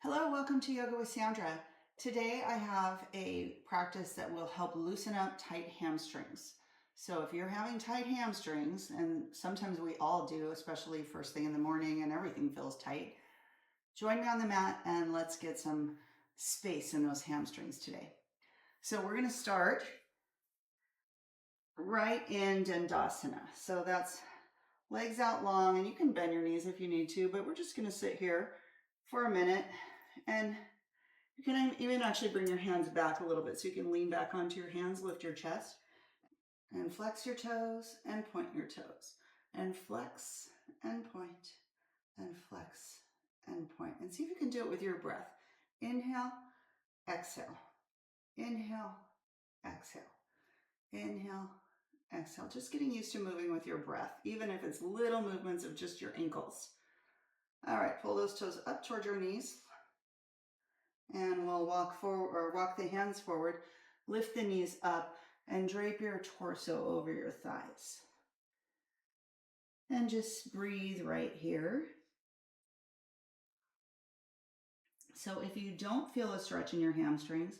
Hello, welcome to Yoga with Sandra. Today I have a practice that will help loosen up tight hamstrings. So if you're having tight hamstrings, and sometimes we all do, especially first thing in the morning and everything feels tight, join me on the mat and let's get some space in those hamstrings today. So we're going to start right in Dandasana. So that's legs out long, and you can bend your knees if you need to, but we're just going to sit here for a minute, and you can even actually bring your hands back a little bit so you can lean back onto your hands, lift your chest, and flex your toes and point your toes, and flex and point, and flex and point, and see if you can do it with your breath. Inhale, exhale, inhale, exhale, inhale, exhale. Just getting used to moving with your breath, even if it's little movements of just your ankles. All right, pull those toes up towards your knees, and we'll walk forward, or walk the hands forward, lift the knees up, and drape your torso over your thighs. And just breathe right here. So if you don't feel a stretch in your hamstrings,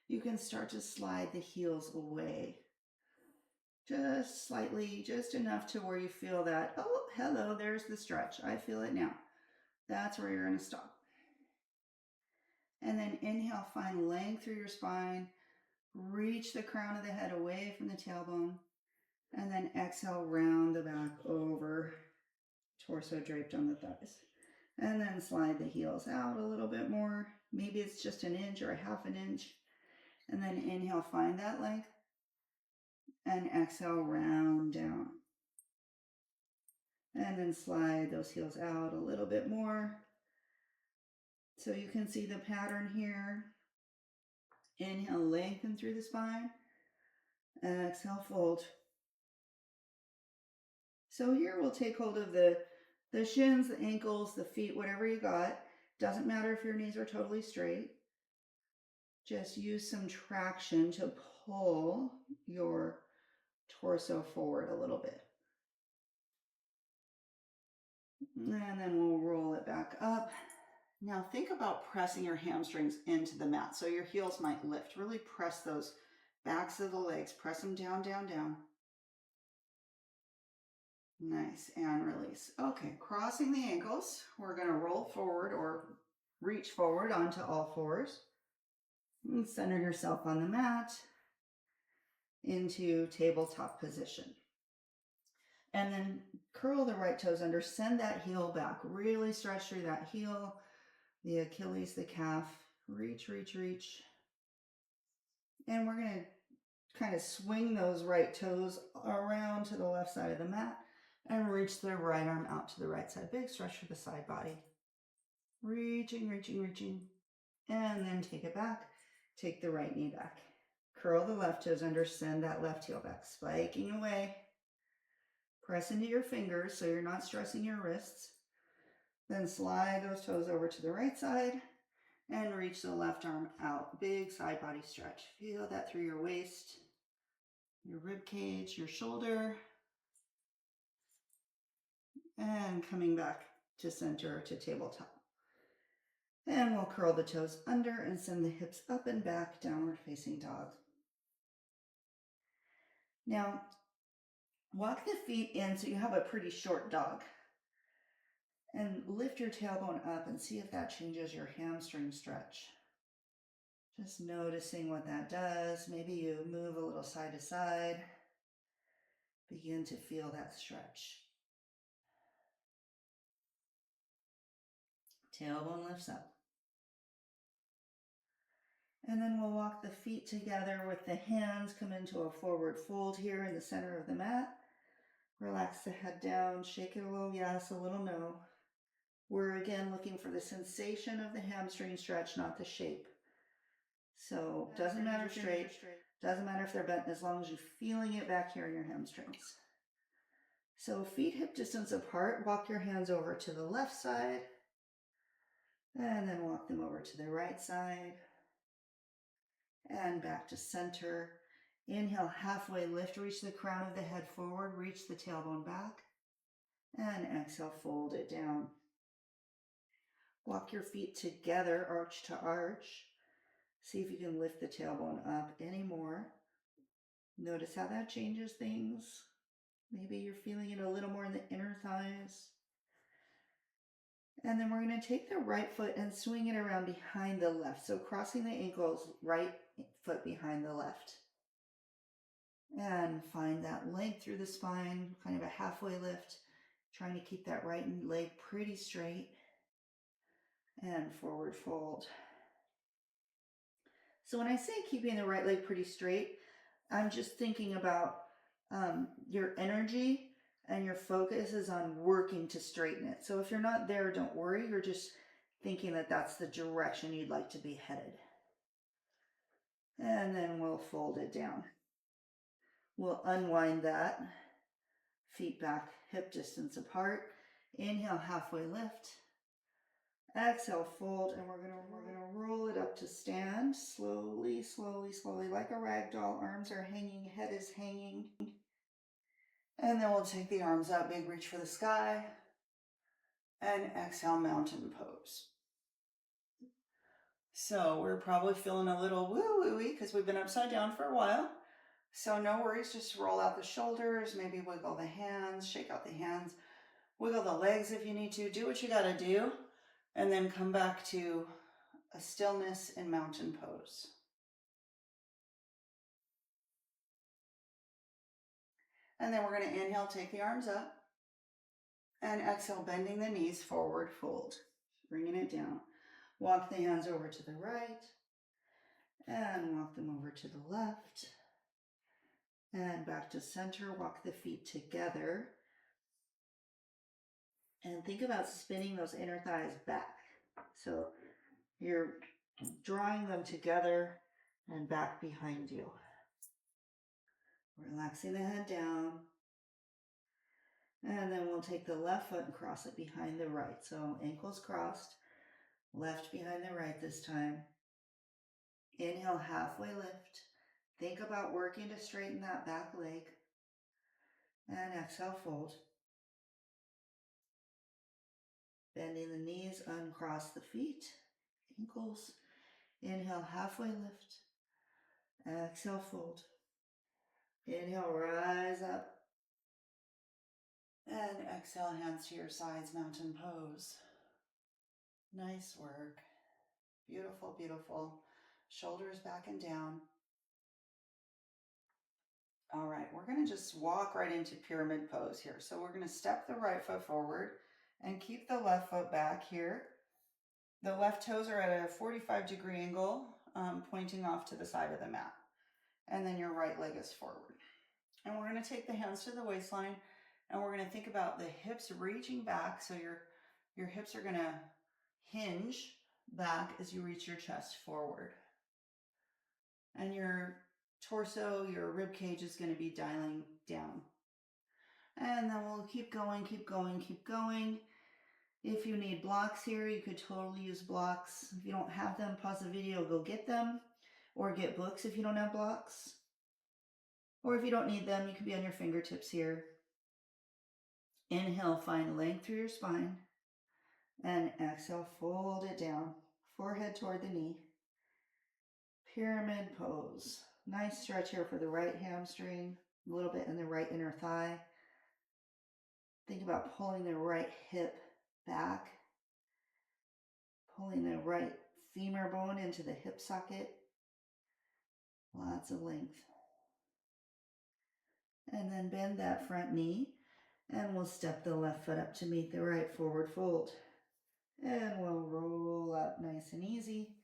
you can start to slide the heels away. Just slightly, just enough to where you feel that, oh, hello, there's the stretch. I feel it now. That's where you're going to stop. And then inhale, find length through your spine. Reach the crown of the head away from the tailbone. And then exhale, round the back over, torso draped on the thighs. And then slide the heels out a little bit more. Maybe it's just an inch or a half an inch. And then inhale, find that length. And exhale, round down. And then slide those heels out a little bit more. So you can see the pattern here. Inhale, lengthen through the spine. Exhale, fold. So here we'll take hold of the shins, the ankles, the feet, whatever you got. Doesn't matter if your knees are totally straight. Just use some traction to pull your torso forward a little bit. And then we'll roll it back up. Now think about pressing your hamstrings into the mat. So your heels might lift. Really press those backs of the legs. Press them down, down, down. Nice, and release. Okay, crossing the ankles. We're going to roll forward or reach forward onto all fours. And center yourself on the mat into tabletop position. And then curl the right toes under, send that heel back. Really stretch through that heel, the Achilles, the calf. Reach, reach, reach. And we're going to kind of swing those right toes around to the left side of the mat and reach the right arm out to the right side. Big stretch for the side body. Reaching, reaching, reaching. And then take it back. Take the right knee back. Curl the left toes under, send that left heel back, spiking away. Press into your fingers so you're not stressing your wrists. Then slide those toes over to the right side and reach the left arm out. Big side body stretch. Feel that through your waist, your rib cage, your shoulder. And coming back to center to tabletop. And we'll curl the toes under and send the hips up and back, downward facing dog. Now, walk the feet in so you have a pretty short dog. And lift your tailbone up and see if that changes your hamstring stretch. Just noticing what that does. Maybe you move a little side to side. Begin to feel that stretch. Tailbone lifts up. And then we'll walk the feet together with the hands, come into a forward fold here in the center of the mat. Relax the head down, shake it a little yes, a little no. We're again looking for the sensation of the hamstring stretch, not the shape. So doesn't matter straight, doesn't matter if they're bent, as long as you're feeling it back here in your hamstrings. So feet hip distance apart, walk your hands over to the left side, and then walk them over to the right side, and back to center. Inhale, halfway lift, reach the crown of the head forward, reach the tailbone back, and exhale, fold it down. Walk your feet together, arch to arch. See if you can lift the tailbone up any more. Notice how that changes things. Maybe you're feeling it a little more in the inner thighs. And then we're going to take the right foot and swing it around behind the left. So crossing the ankles, right foot behind the left. And find that length through the spine, kind of a halfway lift. Trying to keep that right leg pretty straight. And forward fold. So when I say keeping the right leg pretty straight, I'm just thinking about your energy and your focus is on working to straighten it. So if you're not there, don't worry. You're just thinking that that's the direction you'd like to be headed. And then we'll fold it down. We'll unwind that. Feet back, hip distance apart. Inhale, halfway lift. Exhale, fold, and we're gonna roll it up to stand. Slowly, slowly, slowly, like a rag doll. Arms are hanging, head is hanging. And then we'll take the arms up, big reach for the sky. And exhale, mountain pose. So we're probably feeling a little woo-woo-y because we've been upside down for a while. So no worries, just roll out the shoulders, maybe wiggle the hands, shake out the hands, wiggle the legs if you need to. Do what you gotta do. And then come back to a stillness in mountain pose. And then we're going to inhale, take the arms up. And exhale, bending the knees, forward fold. Bringing it down. Walk the hands over to the right. And walk them over to the left. And back to center. Walk the feet together. And think about spinning those inner thighs back. So you're drawing them together and back behind you. Relaxing the head down. And then we'll take the left foot and cross it behind the right. So ankles crossed, left behind the right this time. Inhale, halfway lift. Think about working to straighten that back leg. And exhale, fold. Bending the knees, uncross the feet, ankles. Inhale, halfway lift. Exhale, fold. Inhale, rise up. And exhale, hands to your sides, mountain pose. Nice work. Beautiful, beautiful. Shoulders back and down. All right, we're going to just walk right into pyramid pose here. So we're going to step the right foot forward and keep the left foot back here. The left toes are at a 45-degree angle, pointing off to the side of the mat. And then your right leg is forward. And we're going to take the hands to the waistline and we're going to think about the hips reaching back. So your hips are going to hinge back as you reach your chest forward. And your torso, your rib cage is going to be dialing down. And then we'll keep going, keep going, keep going. If you need blocks here, you could totally use blocks. If you don't have them, pause the video, go get them. Or get books if you don't have blocks. Or if you don't need them, you can be on your fingertips here. Inhale, find length through your spine. And exhale, fold it down. Forehead toward the knee. Pyramid pose. Nice stretch here for the right hamstring. A little bit in the right inner thigh. Think about pulling the right hip back. Pulling the right femur bone into the hip socket. Lots of length. And then bend that front knee. And we'll step the left foot up to meet the right, forward fold. And we'll roll up nice and easy.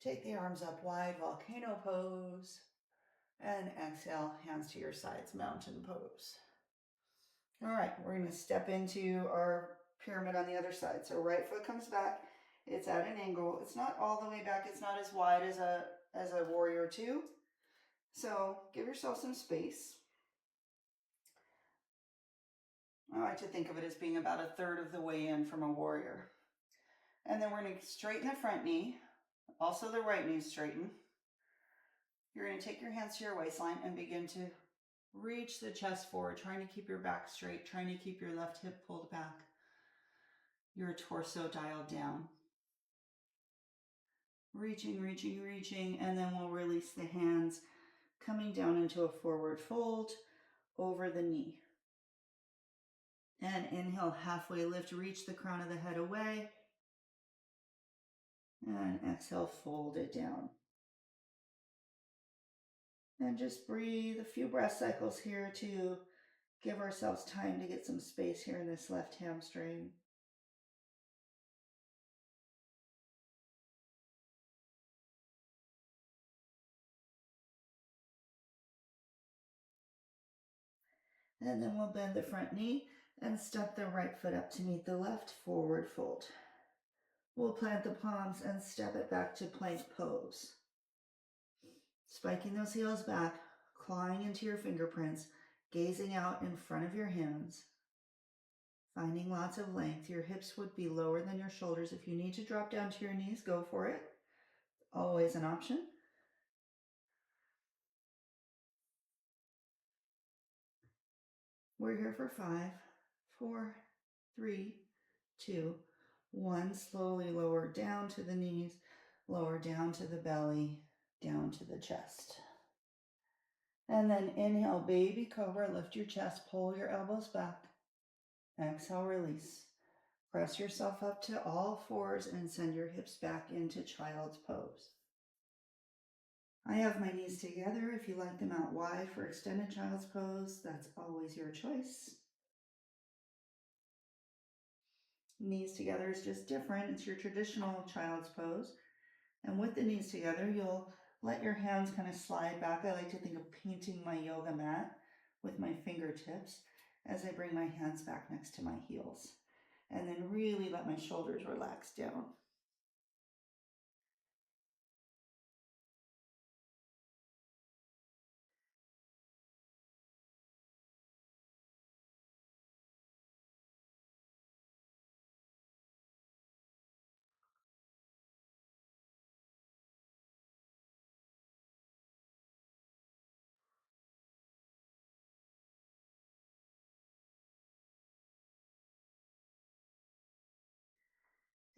Take the arms up wide, volcano pose. And exhale, hands to your sides, mountain pose. All right, we're going to step into our pyramid on the other side. So right foot comes back. It's at an angle. It's not all the way back. It's not as wide as a warrior two. So give yourself some space. I like to think of it as being about a third of the way in from a warrior. And then we're going to straighten the front knee. Also the right knee straighten. You're going to take your hands to your waistline and begin to reach the chest forward, trying to keep your back straight, trying to keep your left hip pulled back, your torso dialed down. reaching, reaching, reaching, and then we'll release the hands, coming down into a forward fold over the knee. And inhale, halfway lift, reach the crown of the head away. And exhale, fold it down. And just breathe a few breath cycles here to give ourselves time to get some space here in this left hamstring. And then we'll bend the front knee and step the right foot up to meet the left, forward fold. We'll plant the palms and step it back to plank pose. Spiking those heels back, clawing into your fingerprints, gazing out in front of your hands. Finding lots of length. Your hips would be lower than your shoulders. If you need to drop down to your knees, go for it. Always an option. We're here for 5, 4, 3, 2, 1. Slowly lower down to the knees, lower down to the belly, down to the chest. And then inhale, baby cobra, lift your chest, pull your elbows back. Exhale, release. Press yourself up to all fours and send your hips back into child's pose. I have my knees together. If you like them out wide for extended child's pose, that's always your choice. Knees together is just different. It's your traditional child's pose. And with the knees together, you'll let your hands kind of slide back. I like to think of painting my yoga mat with my fingertips as I bring my hands back next to my heels. And then really let my shoulders relax down.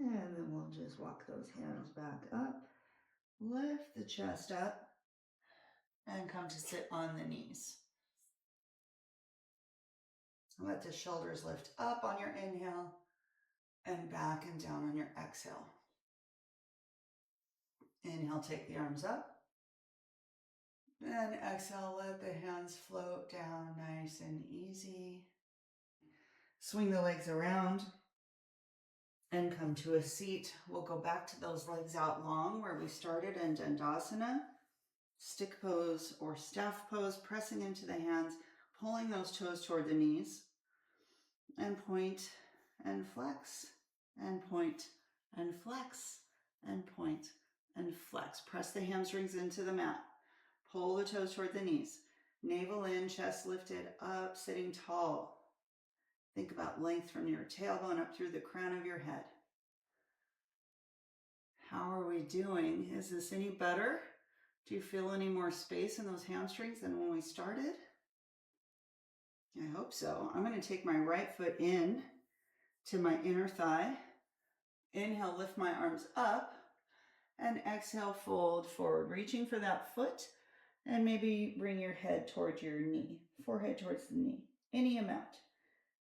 And then we'll just walk those hands back up, lift the chest up, and come to sit on the knees. Let the shoulders lift up on your inhale and back and down on your exhale. Inhale, take the arms up. And exhale, let the hands float down nice and easy. Swing the legs around and come to a seat. We'll go back to those legs out long where we started in Dandasana. Stick pose or staff pose, pressing into the hands, pulling those toes toward the knees. And point and flex, and point and flex, and point and flex. Press the hamstrings into the mat. Pull the toes toward the knees. Navel in, chest lifted up, sitting tall. Think about length from your tailbone up through the crown of your head. How are we doing? Is this any better? Do you feel any more space in those hamstrings than when we started? I hope so. I'm going to take my right foot in to my inner thigh. Inhale, lift my arms up, and exhale, fold forward, reaching for that foot, and maybe bring your head towards your knee, forehead towards the knee, any amount.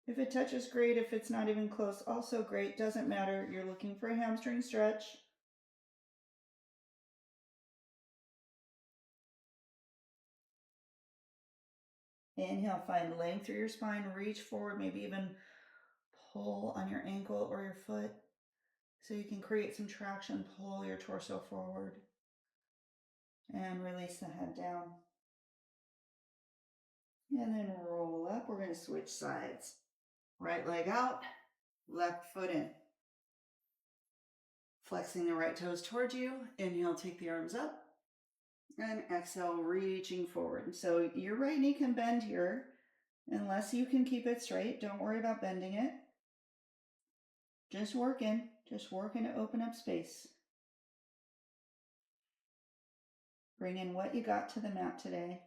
If it touches, great. If it's not even close, also great. Doesn't matter. You're looking for a hamstring stretch. Inhale, find length through your spine, reach forward, maybe even pull on your ankle or your foot so you can create some traction. Pull your torso forward and release the head down. And then roll up. We're going to switch sides. Right leg out, left foot in. Flexing the right toes towards you. Inhale, take the arms up. And exhale, reaching forward. So your right knee can bend here. Unless you can keep it straight, don't worry about bending it. Just working to open up space. Bring in what you got to the mat today.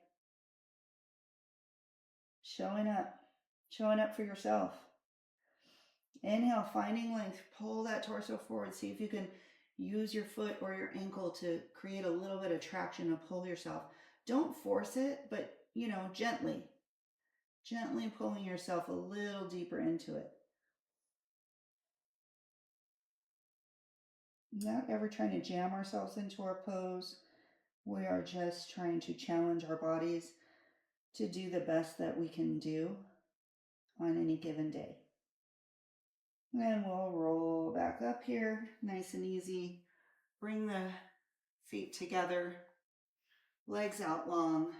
Showing up for yourself. Inhale, finding length, pull that torso forward. See if you can use your foot or your ankle to create a little bit of traction to pull yourself. Don't force it, but gently pulling yourself a little deeper into it. Not ever trying to jam ourselves into our pose. We are just trying to challenge our bodies to do the best that we can do on any given day. And we'll roll back up here, nice and easy. Bring the feet together, legs out long,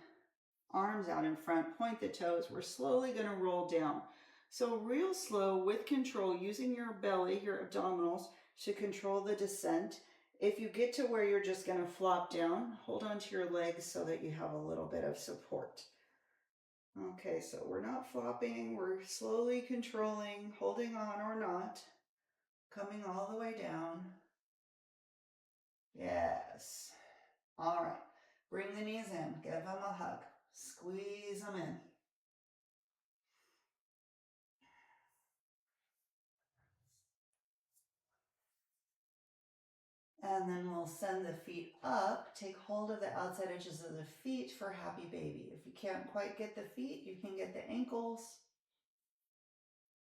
arms out in front, point the toes. We're slowly going to roll down. So real slow with control, using your belly, your abdominals to control the descent. If you get to where you're just going to flop down, hold on to your legs so that you have a little bit of support. Okay, so we're not flopping, we're slowly controlling, holding on or not, coming all the way down. Yes. All right, bring the knees in, give them a hug, squeeze them in. And then we'll send the feet up, take hold of the outside edges of the feet for happy baby. If you can't quite get the feet, you can get the ankles.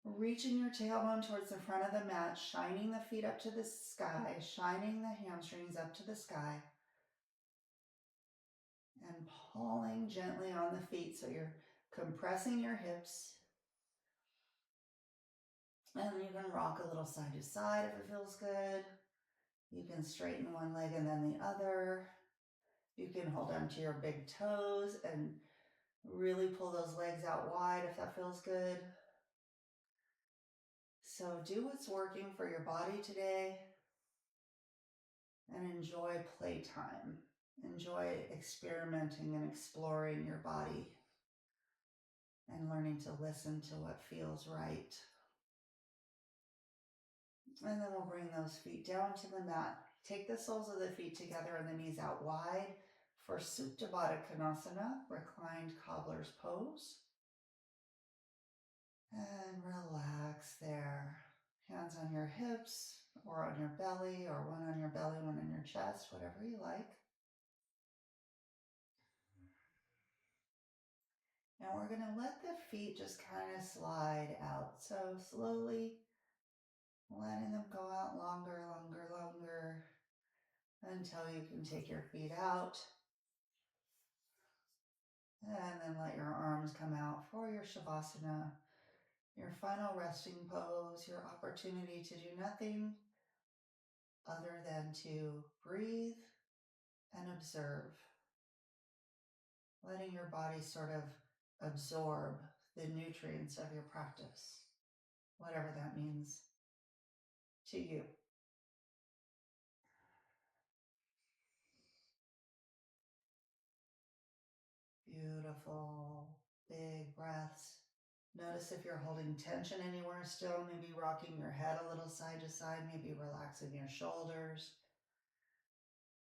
Reaching your tailbone towards the front of the mat, shining the feet up to the sky, shining the hamstrings up to the sky. And pulling gently on the feet so you're compressing your hips. And you can rock a little side to side if it feels good. You can straighten one leg and then the other. You can hold on to your big toes and really pull those legs out wide if that feels good. So do what's working for your body today and enjoy playtime. Enjoy experimenting and exploring your body and learning to listen to what feels right. And then we'll bring those feet down to the mat. Take the soles of the feet together and the knees out wide for Supta Baddha Konasana, reclined cobbler's pose. And relax there. Hands on your hips or on your belly, or one on your belly, one on your chest, whatever you like. And we're going to let the feet just kind of slide out. So slowly letting them go out longer, longer, longer until you can take your feet out. And then let your arms come out for your shavasana, your final resting pose, your opportunity to do nothing other than to breathe and observe, letting your body sort of absorb the nutrients of your practice, whatever that means to you. Beautiful, big breaths. Notice if you're holding tension anywhere still, maybe rocking your head a little side to side, maybe relaxing your shoulders.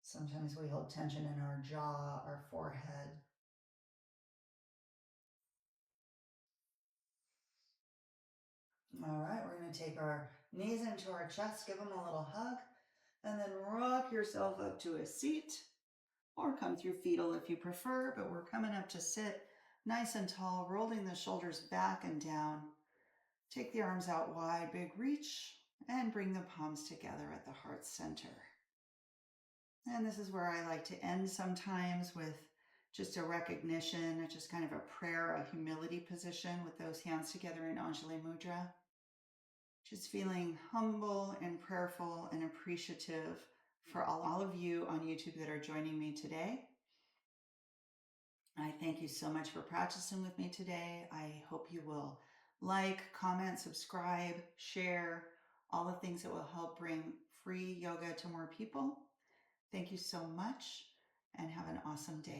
Sometimes we hold tension in our jaw, our forehead. All right, we're going to take our knees into our chest, give them a little hug, and then rock yourself up to a seat, or come through fetal if you prefer, but we're coming up to sit nice and tall, rolling the shoulders back and down. Take the arms out wide, big reach, and bring the palms together at the heart center. And this is where I like to end sometimes with just a recognition, just kind of a prayer, a humility position with those hands together in Anjali Mudra. Just feeling humble and prayerful and appreciative for all of you on YouTube that are joining me today. I thank you so much for practicing with me today. I hope you will like, comment, subscribe, share, all the things that will help bring free yoga to more people. Thank you so much and have an awesome day.